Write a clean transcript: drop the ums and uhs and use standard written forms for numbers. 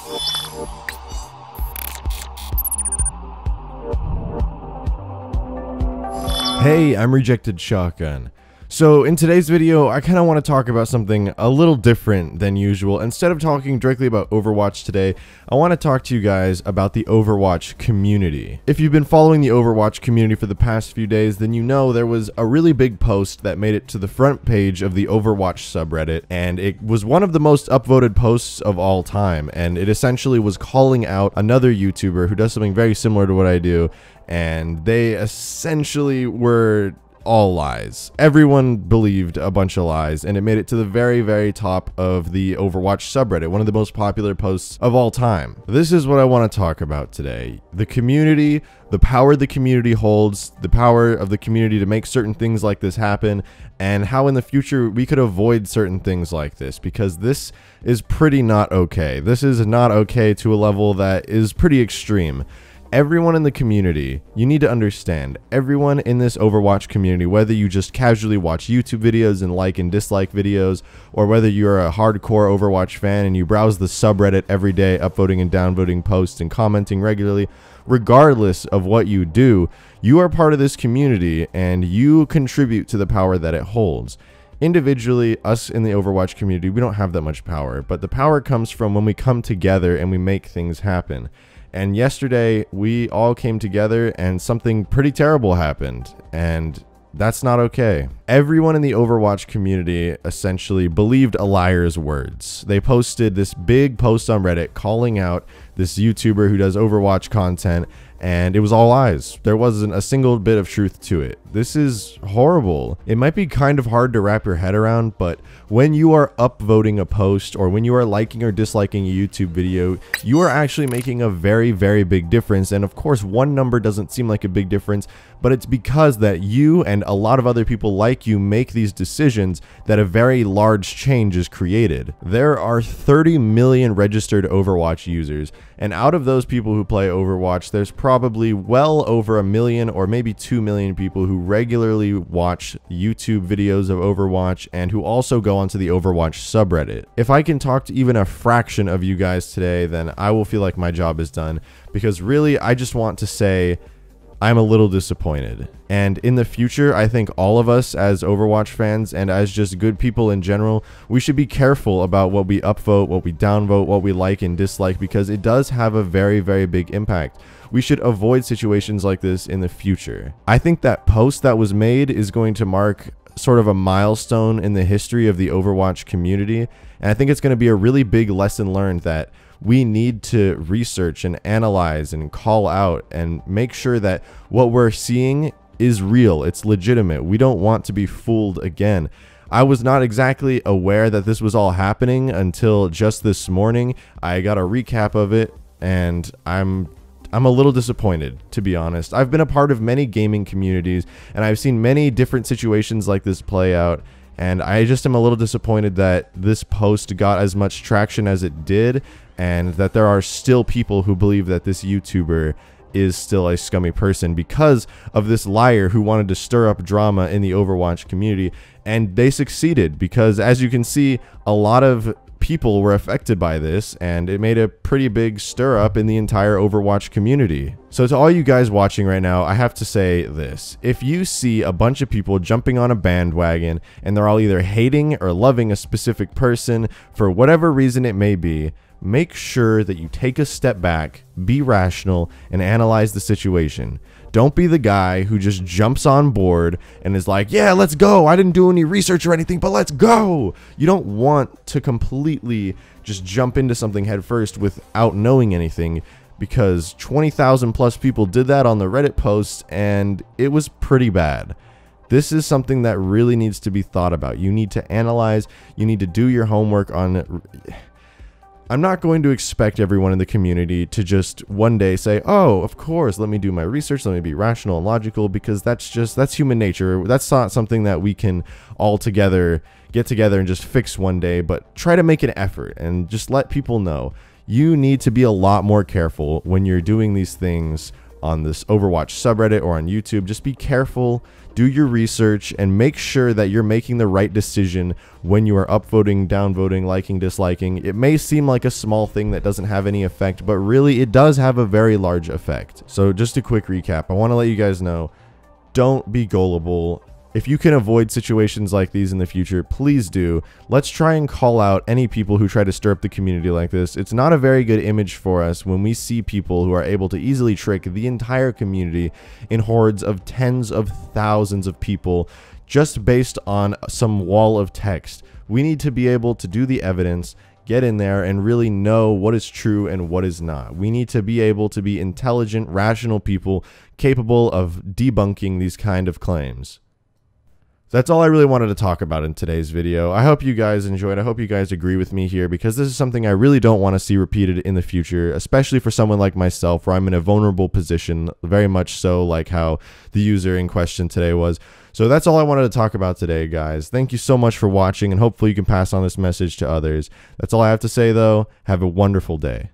Hey, I'm RejectedShotgun. So in today's video, I kind of want to talk about something a little different than usual. Instead of talking directly about Overwatch today, I want to talk to you guys about the Overwatch community. If you've been following the Overwatch community for the past few days, then you know there was a really big post that made it to the front page of the Overwatch subreddit, and it was one of the most upvoted posts of all time, and it essentially was calling out another YouTuber who does something very similar to what I do, and they essentially were all lies. Everyone believed a bunch of lies, and it made it to the very, very top of the Overwatch subreddit, one of the most popular posts of all time. This is what I want to talk about today. The community, the power the community holds, the power of the community to make certain things like this happen, and how in the future we could avoid certain things like this, because this is pretty not okay. This is not okay to a level that is pretty extreme. Everyone in the community, you need to understand, everyone in this Overwatch community, whether you just casually watch YouTube videos and like and dislike videos, or whether you're a hardcore Overwatch fan and you browse the subreddit every day, upvoting and downvoting posts and commenting regularly, regardless of what you do, you are part of this community and you contribute to the power that it holds. Individually, us in the Overwatch community, we don't have that much power, but the power comes from when we come together and we make things happen. And yesterday, we all came together and something pretty terrible happened, and that's not okay. Everyone in the Overwatch community essentially believed a liar's words. They posted this big post on Reddit calling out this YouTuber who does Overwatch content, and it was all lies. There wasn't a single bit of truth to it. This is horrible. It might be kind of hard to wrap your head around, but when you are upvoting a post or when you are liking or disliking a YouTube video, you are actually making a very, very big difference. And of course, one number doesn't seem like a big difference, but it's because that you and a lot of other people like you make these decisions that a very large change is created. There are 30 million registered Overwatch users, and out of those people who play Overwatch, there's probably well over 1 million or maybe 2 million people who regularly watch YouTube videos of Overwatch and who also go onto the Overwatch subreddit. If I can talk to even a fraction of you guys today, then I will feel like my job is done, because really I just want to say I'm a little disappointed. And in the future, I think all of us as Overwatch fans and as just good people in general, we should be careful about what we upvote, what we downvote, what we like and dislike, because it does have a very, very big impact. We should avoid situations like this in the future. I think that post that was made is going to mark sort of a milestone in the history of the Overwatch community, and I think it's going to be a really big lesson learned that we need to research and analyze and call out and make sure that what we're seeing is real, it's legitimate. We don't want to be fooled again. I was not exactly aware that this was all happening until just this morning. I got a recap of it, and I'm a little disappointed, to be honest. I've been a part of many gaming communities, and I've seen many different situations like this play out, and I just am a little disappointed that this post got as much traction as it did, and that there are still people who believe that this YouTuber is still a scummy person because of this liar who wanted to stir up drama in the Overwatch community. And they succeeded, because as you can see, a lot of people were affected by this, and it made a pretty big stir up in the entire Overwatch community. So to all you guys watching right now, I have to say this: if you see a bunch of people jumping on a bandwagon and they're all either hating or loving a specific person for whatever reason it may be, make sure that you take a step back, be rational, and analyze the situation. Don't be the guy who just jumps on board and is like, yeah, let's go. I didn't do any research or anything, but let's go. You don't want to completely just jump into something headfirst without knowing anything, because 20,000 plus people did that on the Reddit post, and it was pretty bad. This is something that really needs to be thought about. You need to analyze. You need to do your homework on I'm not going to expect everyone in the community to just one day say, oh, of course, let me do my research, let me be rational and logical, because that's human nature. That's not something that we can all together get together and just fix one day, but try to make an effort and just let people know. You need to be a lot more careful when you're doing these things on this Overwatch subreddit or on YouTube. Just be careful, do your research, and make sure that you're making the right decision when you are upvoting, downvoting, liking, disliking. It may seem like a small thing that doesn't have any effect, but really it does have a very large effect. So just a quick recap, I want to let you guys know, don't be gullible. If you can avoid situations like these in the future, please do. Let's try and call out any people who try to stir up the community like this. It's not a very good image for us when we see people who are able to easily trick the entire community in hordes of tens of thousands of people just based on some wall of text. We need to be able to do the evidence, get in there, and really know what is true and what is not. We need to be able to be intelligent, rational people capable of debunking these kind of claims. That's all I really wanted to talk about in today's video. I hope you guys enjoyed. I hope you guys agree with me here, because this is something I really don't want to see repeated in the future, especially for someone like myself where I'm in a vulnerable position, very much so like how the user in question today was. So that's all I wanted to talk about today, guys. Thank you so much for watching, and hopefully you can pass on this message to others. That's all I have to say, though. Have a wonderful day.